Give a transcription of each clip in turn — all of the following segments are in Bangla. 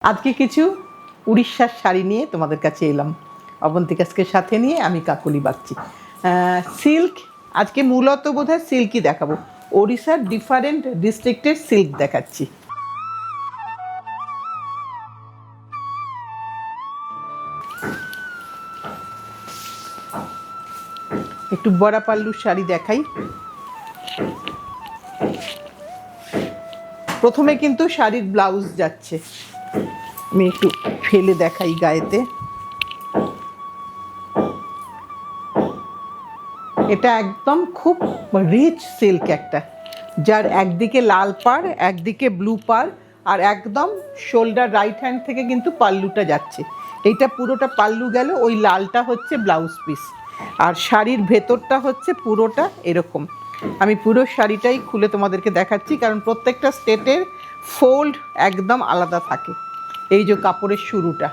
আজকে কিছু উড়িষ্যার শাড়ি নিয়ে তোমাদের কাছে এলাম। অবন্তিকাকে সাথে নিয়ে আমি কাকলি বাগচি। সিল্ক আজকে মূলত বোধহয় সিল্কই দেখাবো। ওড়িশার ডিফারেন্ট ডিস্ট্রিক্টের সিল্ক দেখাচ্ছি। একটু বড়া পাল্লুর শাড়ি দেখাই। প্রথমে কিন্তু শাড়ির ব্লাউজ যাচ্ছে, আমি একটু ফেলে দেখাই গায়েতে। এটা একদম খুব রিচ সিল্ক একটা, যার একদিকে লাল পাড় একদিকে ব্লু পাড়, আর একদম শোল্ডার রাইট হ্যান্ড থেকে কিন্তু পাল্লুটা যাচ্ছে। এইটা পুরোটা পাল্লু গেল, ওই লালটা হচ্ছে ব্লাউজ পিস, আর শাড়ির ভেতরটা হচ্ছে পুরোটা এরকম। আমি পুরো শাড়িটাই খুলে তোমাদেরকে দেখাচ্ছি, কারণ প্রত্যেকটা স্টেটের ফোল্ড একদম আলাদা থাকে। এই যে কাপড়ের শুরুটা,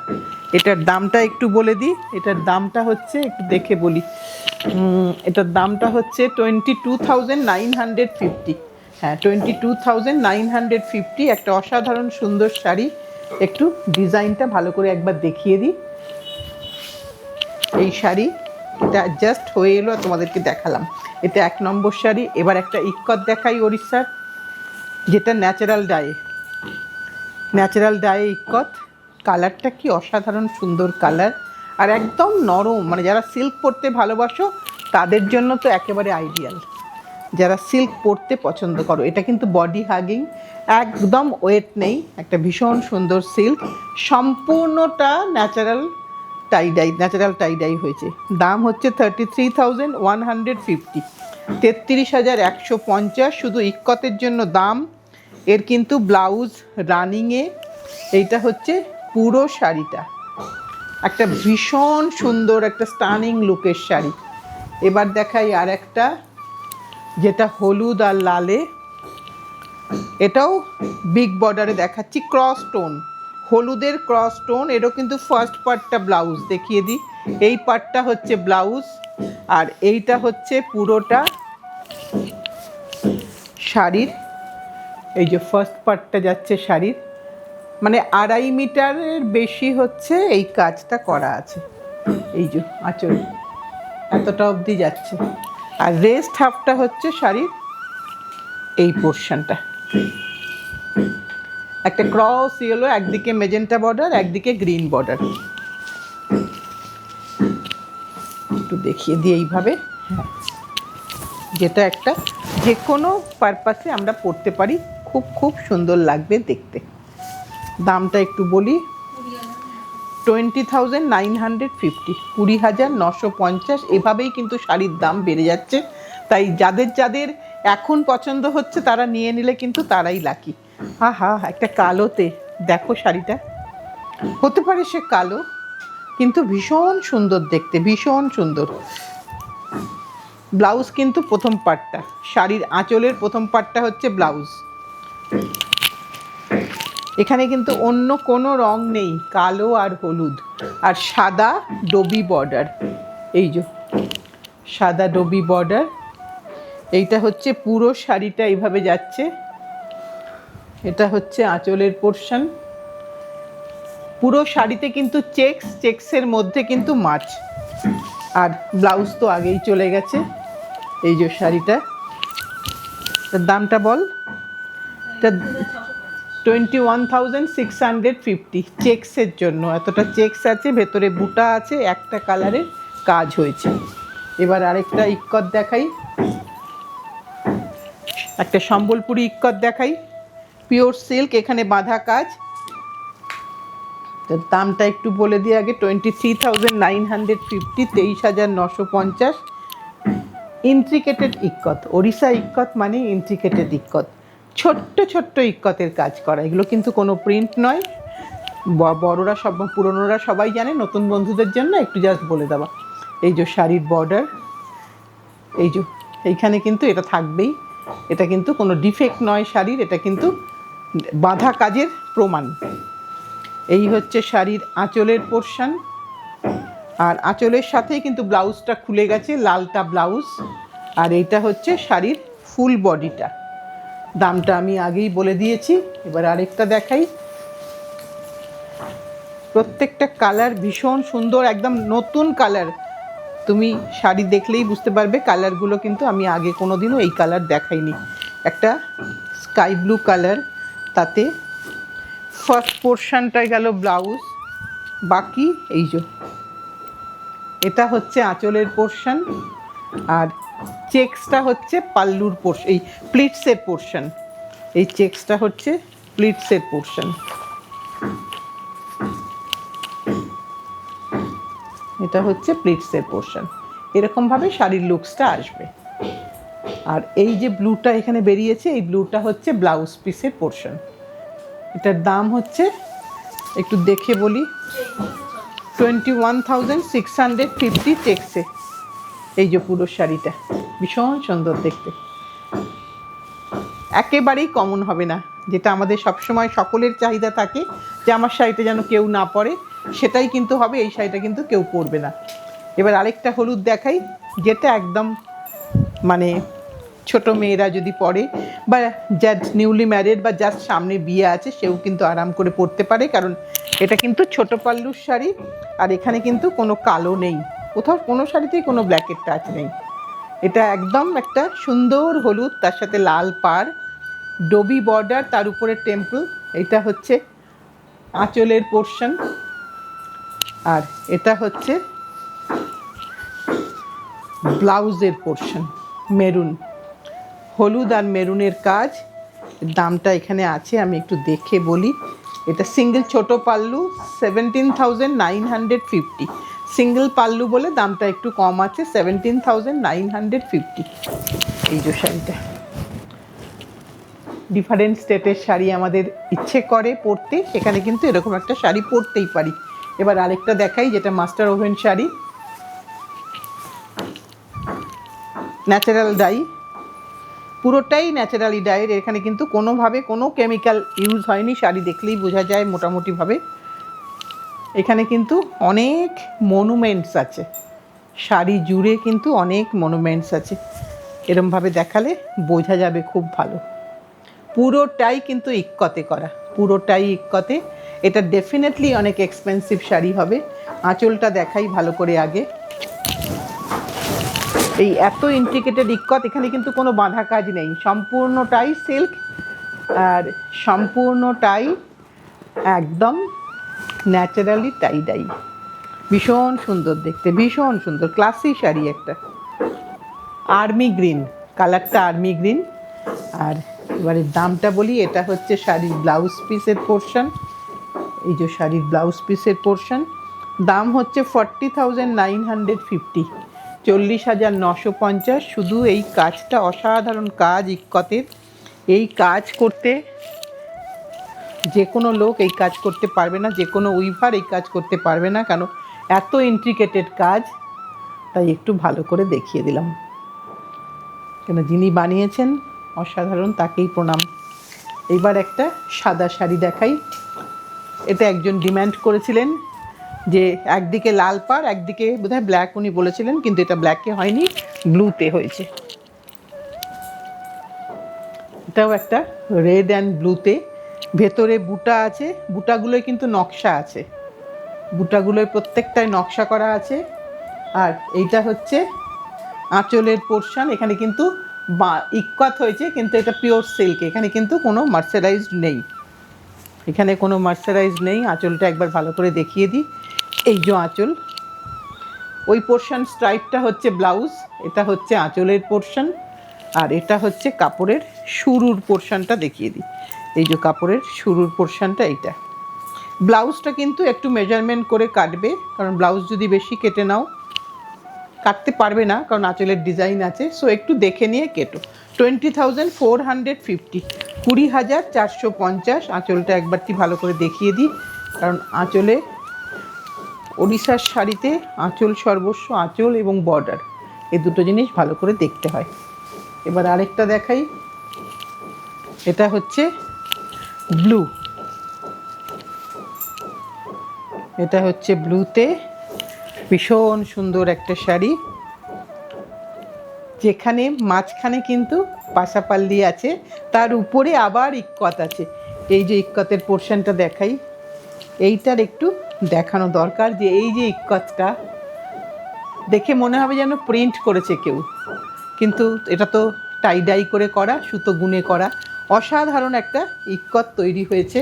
এটার দামটা একটু বলে দিই। এটার দামটা হচ্ছে, একটু দেখে বলি, এটার দামটা হচ্ছে 22,950। হ্যাঁ, 22,950। একটা অসাধারণ সুন্দর শাড়ি। একটু ডিজাইনটা ভালো করে একবার দেখিয়ে দিই। এই শাড়ি এটা জাস্ট হয়ে এলো, তোমাদেরকে দেখালাম। এটা 1 নম্বর শাড়ি। এবার একটা ইক্কত দেখাই ওড়িশার, যেটা ন্যাচারাল ডায়ে ইক্কত। কালারটা কি অসাধারণ সুন্দর কালার, আর একদম নরম। মানে যারা সিল্ক পরতে ভালোবাসো তাদের জন্য তো একেবারে আইডিয়াল, যারা সিল্ক পরতে পছন্দ করো। এটা কিন্তু বডি হাগিং, একদম ওয়েট নেই, একটা ভীষণ সুন্দর সিল্ক। সম্পূর্ণটা ন্যাচারাল টাইডাই হয়েছে। দাম হচ্ছে 33,150, 33,150 শুধু ইক্কতের জন্য দাম। এর কিন্তু ব্লাউজ রানিংয়ে। এইটা হচ্ছে পুরো শাড়িটা, একটা ভীষণ সুন্দর একটা স্টানিং লুকের শাড়ি। এবার দেখাই আর একটা, যেটা হলুদ আর লালে। এটাও বিগ বর্ডারে দেখাচ্ছি, ক্রস টোন, হলুদের ক্রস টোন। এরও কিন্তু ফার্স্ট পার্টটা ব্লাউজ দেখিয়ে দিই। এই পার্টটা হচ্ছে ব্লাউজ, আর এইটা হচ্ছে পুরোটা শাড়ির। এই যে ফার্স্ট পার্টটা যাচ্ছে শাড়ির, মানে 2.5 মিটারের বেশি হচ্ছে এই কাজটা করা আছে। এই যে আঁচল এতটা অবধি যাচ্ছে, আর রেস্ট হাফটা হচ্ছে শাড়ির এই পোর্শনটা। একটা ক্রস ইয়েলো, একদিকে মেজেন্টা বর্ডার একদিকে গ্রিন বর্ডার। একটু দেখিয়ে দিই এইভাবে। যেটা একটা যে কোনো পারপাসে আমরা পরতে পারি, খুব খুব সুন্দর লাগবে দেখতে। দামটা একটু বলি, 20,950, 20,950। এভাবেই কিন্তু শাড়ির দাম বেড়ে যাচ্ছে। তাই যাদের এখন পছন্দ হচ্ছে তারা নিয়ে নিলে কিন্তু তারাই লাকি। একটা কালোতে দেখো শাড়িটা, হতে পারে সে কালো, কিন্তু ভীষণ সুন্দর দেখতে, ভীষণ সুন্দর। ব্লাউজ কিন্তু প্রথম পার্টটা, শাড়ির আঁচলের প্রথম পার্টটা হচ্ছে ব্লাউজ। এখানে কিন্তু অন্য কোনো রং নেই, কালো আর হলুদ আর সাদা ডবি বর্ডার। এই যে সাদা ডবি বর্ডার। এইটা হচ্ছে পুরো শাড়িটা এইভাবে যাচ্ছে। এটা হচ্ছে আঁচলের পোর্শন। পুরো শাড়িতে কিন্তু চেক্সের মধ্যে কিন্তু মাছ, আর ব্লাউজ তো আগেই চলে গেছে। এই যে শাড়িটা, তার দামটা বল। 21,650 চেক্সের জন্য। এতটা চেক্স আছে, ভেতরে বুটা আছে, একটা কালারের কাজ হয়েছে। এবার আরেকটা ইক্কত দেখাই, একটা সম্বলপুরি ইক্কত দেখাই, পিওর সিল্ক, এখানে বাঁধা কাজ। তার দামটা একটু বলে দিই আগে, 23,950, 23,950। ইন্ট্রিকেটেড ইক্কত, ওড়িশা ইক্কত মানে ইন্ট্রিকেটেড ইক্কত, ছোট্ট ছোট্ট ইক্কতের কাজ করা। এগুলো কিন্তু কোনো প্রিন্ট নয়। বড়রা সব, পুরনোরা সবাই জানে, নতুন বন্ধুদের জন্য একটু জাস্ট বলে দেওয়া। এই যে শাড়ির বর্ডার, এই যে এইখানে কিন্তু এটা থাকবেই। এটা কিন্তু কোনো ডিফেক্ট নয় শাড়ির, এটা কিন্তু বাঁধা কাজের প্রমাণ। এই হচ্ছে শাড়ির আঁচলের পোর্শন, আর আঁচলের সাথেই কিন্তু ব্লাউজটা খুলে গেছে, লালটা ব্লাউজ। আর এইটা হচ্ছে শাড়ির ফুল বডিটা। দামটা আমি আগেই বলে দিয়েছি। এবার আরেকটা দেখাই, প্রত্যেকটা কালার ভীষণ সুন্দর, একদম নতুন কালার। তুমি শাড়ি দেখলেই বুঝতে পারবে কালারগুলো কিন্তু আমি আগে কোনোদিনও এই কালার দেখাইনি। একটা স্কাই ব্লু কালার, তাতে ফার্স্ট পোর্শনটায় গেল ব্লাউজ, বাকি এই যে এটা হচ্ছে আঁচলের পোর্শন, আর চেক্সটা হচ্ছে পাল্লুর পোর্শন, এই প্লিটসের পোর্শন। এই চেক্সটা হচ্ছে প্লিটসের পোর্শন। এটা হচ্ছে প্লিটসের পোর্শন। এরকমভাবে শাড়ির লুকসটা আসবে। আর এই যে ব্লুটা এখানে বেরিয়েছে, এই ব্লুটা হচ্ছে ব্লাউজ পিসের পোর্শন। এটার দাম হচ্ছে, একটু দেখে বলি, 21,650 চেক্সে। এই যে পুরো শাড়িটা ভীষণ সুন্দর দেখতে, একেবারেই কমন হবে না। যেটা আমাদের সবসময় সকলের চাহিদা থাকে যে আমার শাড়িটা যেন কেউ না পরে, সেটাই কিন্তু হবে। এই শাড়িটা কিন্তু কেউ পরবে না। এবার আরেকটা হলুদ দেখাই, যেটা একদম মানে ছোট মেয়েরা যদি পরে, বা জাস্ট নিউলি ম্যারিড বা জাস্ট সামনে বিয়ে আছে, সেও কিন্তু আরাম করে পরতে পারে। কারণ এটা কিন্তু ছোট পাল্লুর শাড়ি, আর এখানে কিন্তু কোনো কালো নেই, কোথাও কোনো শাড়িতেই কোনো ব্ল্যাকের টাচ নেই। এটা একদম একটা সুন্দর হলুদ, তার সাথে লাল পাড়, ডবি বর্ডার, তার উপরে টেম্পল। এটা হচ্ছে আঁচলের পোর্শন, আর এটা হচ্ছে ব্লাউজের পোর্শন, মেরুন, হলুদ আর মেরুনের কাজ। দামটা এখানে আছে, আমি একটু দেখে বলি। এটা সিঙ্গেল ছোট পাল্লু, 17,950। সিঙ্গেল পাল্লু বলে দামটা একটু কম আছে, 17,950। এই যে শাড়িটা, ডিফারেন্ট স্টেটের শাড়ি আমাদের ইচ্ছে করে পরতে, সেখানে কিন্তু এরকম একটা শাড়ি পরতেই পারি। এবার আরেকটা দেখাই, যেটা master oven sari, natural die, পুরোটাই ন্যাচারালি ডাইয়ের। এখানে কিন্তু কোনোভাবে কোনো কেমিক্যাল ইউজ হয়নি, শাড়ি দেখলেই বোঝা যায় মোটামুটিভাবে। এখানে কিন্তু অনেক মনুমেন্টস আছে, শাড়ি জুড়ে কিন্তু অনেক মনুমেন্টস আছে। এরমভাবে দেখালে বোঝা যাবে খুব ভালো। পুরোটাই কিন্তু ইক্কতে করা, পুরোটাই ইক্কতে। এটা ডেফিনেটলি অনেক এক্সপেন্সিভ শাড়ি হবে। আঁচলটা দেখাই ভালো করে আগে। এই এত ইন্ট্রিকেটেড ইক্কত, এখানে কিন্তু কোনো বাঁধা কাজ নেই, সম্পূর্ণটাই সিল্ক, আর সম্পূর্ণটাই একদম ন্যাচারালি টাই ডাই। ভীষণ সুন্দর দেখতে, ভীষণ সুন্দর ক্লাসি শাড়ি একটা। আর্মি গ্রিন কালারটা, আর্মি গ্রিন। আর এবারে দামটা বলি, এটা হচ্ছে শাড়ির ব্লাউজ পিসের পোর্শন। এই যে শাড়ির ব্লাউজ পিসের পোর্শন, দাম হচ্ছে 40,950, 40,950। শুধু এই কাজটা অসাধারণ কাজ ইক্কতের। এই কাজ করতে যে কোনো লোক এই কাজ করতে পারবে না, যে কোনো উইভার এই কাজ করতে পারবে না, কেন এত ইন্ট্রিকেটেড কাজ। তাই একটু ভালো করে দেখিয়ে দিলাম, কেন যিনি বানিয়েছেন অসাধারণ, তাকেই প্রণাম। এইবার একটা সাদা শাড়ি দেখাই। এটা একজন ডিম্যান্ড করেছিলেন যে একদিকে লাল পাড়, একদিকে বোধহয় ব্ল্যাক উনি বলেছিলেন, কিন্তু এটা ব্ল্যাকে হয়নি, ব্লুতে হয়েছে। এটাও একটা রেড অ্যান্ড ব্লুতে, ভেতরে বুটা আছে, বুটাগুলোয় কিন্তু নকশা আছে, বুটাগুলোয় প্রত্যেকটায় নকশা করা আছে। আর এইটা হচ্ছে আঁচলের পোর্শন। এখানে কিন্তু ইক্কত হয়েছে, কিন্তু এটা পিওর সিল্ক, এখানে কিন্তু কোনো মার্সারাইজড নেই, এখানে কোনো মার্সারাইজড নেই। আঁচলটা একবার ভালো করে দেখিয়ে দিই। এই যে আঁচল, ওই পোর্শন স্ট্রাইপটা হচ্ছে ব্লাউজ, এটা হচ্ছে আঁচলের পোর্শন, আর এটা হচ্ছে কাপড়ের শুরুর পোর্শনটা দেখিয়ে দিই। এই যে কাপড়ের শুরুর পোর্শনটা এইটা। ব্লাউজটা কিন্তু একটু মেজারমেন্ট করে কাটবে, কারণ ব্লাউজ যদি বেশি কেটে নাও, কাটতে পারবে না, কারণ আঁচলের ডিজাইন আছে, সো একটু দেখে নিয়ে কেটো। 20,450, 20,450। আঁচলটা একবারটি ভালো করে দেখিয়ে দিই, কারণ আঁচলে ওড়িশার শাড়িতে আঁচল সর্বস্ব, আঁচল এবং বর্ডার, এই দুটো জিনিস ভালো করে দেখতে হয়। এবার আরেকটা দেখাই, এটা হচ্ছে ব্লু, এটা হচ্ছে ব্লুতে ভীষণ সুন্দর একটা শাড়ি, যেখানে মাঝখানে কিন্তু পাশাপাল্লি আছে, তার উপরে আবার ইক্কত আছে। এই যে ইক্কতের পোর্শনটা দেখাই, এইটার একটু দেখানো দরকার যে এই যে ইক্কতটা দেখে মনে হবে যেন প্রিন্ট করেছে কেউ, কিন্তু এটা তো টাই ডাই করে করা, সুতো গুনে করা। অসাধারণ একটা ইক্কত তৈরি হয়েছে,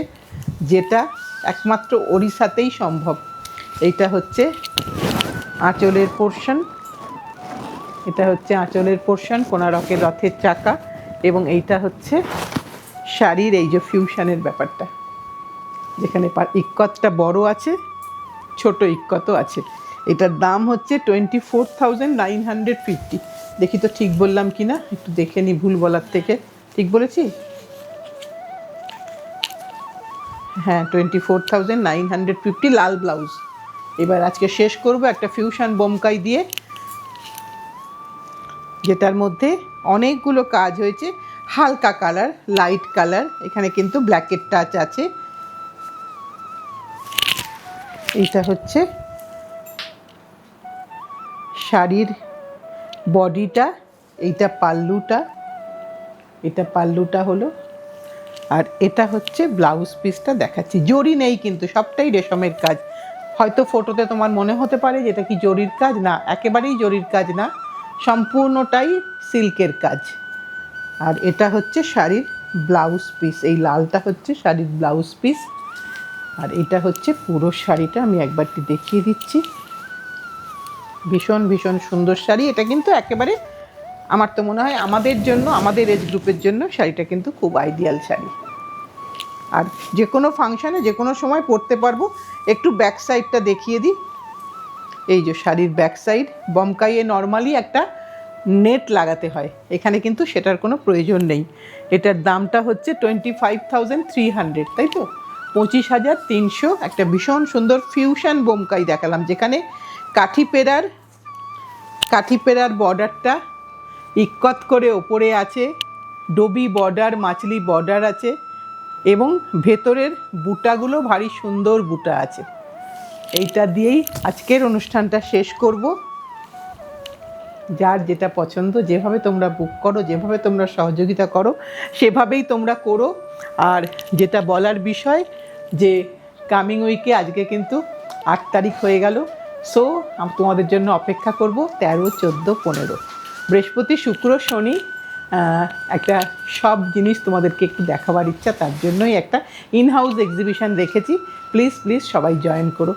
যেটা একমাত্র ওড়িশাতেই সম্ভব। এইটা হচ্ছে আঁচলের পোর্শন, এটা হচ্ছে আঁচলের পোর্শন, কোণারকের রথের চাকা, এবং এইটা হচ্ছে শাড়ির এই যে ফিউশনের ব্যাপারটা, যেখানে ইক্কতটা বড় আছে, ছোট ইক্কতও আছে। এটার দাম হচ্ছে 24,950। দেখি তো ঠিক বললাম কি না, একটু দেখে নি ভুল বলার থেকে। ঠিক বলেছি? হ্যাঁ, 24,950 লাল ব্লাউজ। এবার আজকে শেষ করব একটা ফিউশন বোমকাই দিয়ে, যেটার মধ্যে অনেকগুলো কাজ হয়েছে। হালকা কালার, লাইট কালার, এখানে কিন্তু ব্ল্যাকের টাচ আছে। এইটা হচ্ছে শাড়ির বডিটা, এইটা পাল্লুটা, এটা পাল্লুটা হলো, আর এটা হচ্ছে ব্লাউজ পিসটা দেখাচ্ছি। জরি নেই কিন্তু, সবটাই রেশমের কাজ। হয়তো ফটোতে তোমার মনে হতে পারে যে এটা কি জরির কাজ, না, একেবারেই জরির কাজ না, সম্পূর্ণটাই সিল্কের কাজ। আর এটা হচ্ছে শাড়ির ব্লাউজ পিস, এই লালটা হচ্ছে শাড়ির ব্লাউজ পিস, আর এটা হচ্ছে পুরো শাড়িটা। আমি একবারটি দেখিয়ে দিচ্ছি। ভীষণ ভীষণ সুন্দর শাড়ি। এটা কিন্তু একেবারে আমার তো মনে হয় আমাদের জন্য, আমাদের এজ গ্রুপের জন্য শাড়িটা কিন্তু খুব আইডিয়াল শাড়ি, আর যে কোনো ফাংশানে যে কোনো সময় পরতে পারবো। একটু ব্যাক সাইডটা দেখিয়ে দিই। এই যে শাড়ির ব্যাক সাইড, বমকাইয়ে নর্মালি একটা নেট লাগাতে হয়, এখানে কিন্তু সেটার কোনো প্রয়োজন নেই। এটার দামটা হচ্ছে 25,300, তাই তো, 25,300। একটা ভীষণ সুন্দর ফিউশন বোমকাই দেখালাম, যেখানে কাঠি পেরার বর্ডারটা ইক্কত করে ওপরে আছে, ডবি বর্ডার, মাছলি বর্ডার আছে, এবং ভেতরের বুটাগুলো ভারী সুন্দর বুটা আছে। এইটা দিয়েই আজকের অনুষ্ঠানটা শেষ করব। যার যেটা পছন্দ, যেভাবে তোমরা বুক করো, যেভাবে তোমরা সহযোগিতা করো, সেভাবেই তোমরা করো। আর যেটা বলার বিষয়, যে কামিং উইকে আজকে কিন্তু 8 তারিখ হয়ে গেল, সো তোমাদের জন্য অপেক্ষা করব 13, 14, 15 বৃহস্পতি, শুক্র, শনি। একটা সব জিনিস তোমাদেরকে একটু দেখাবার ইচ্ছা, তার জন্যই একটা ইনহাউস এক্সিবিশন রেখেছি। প্লিজ প্লিজ সবাই জয়েন করো।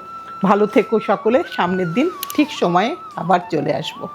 ভালো থেকো সকলে। সামনের দিন ঠিক সময়ে আবার চলে আসবো।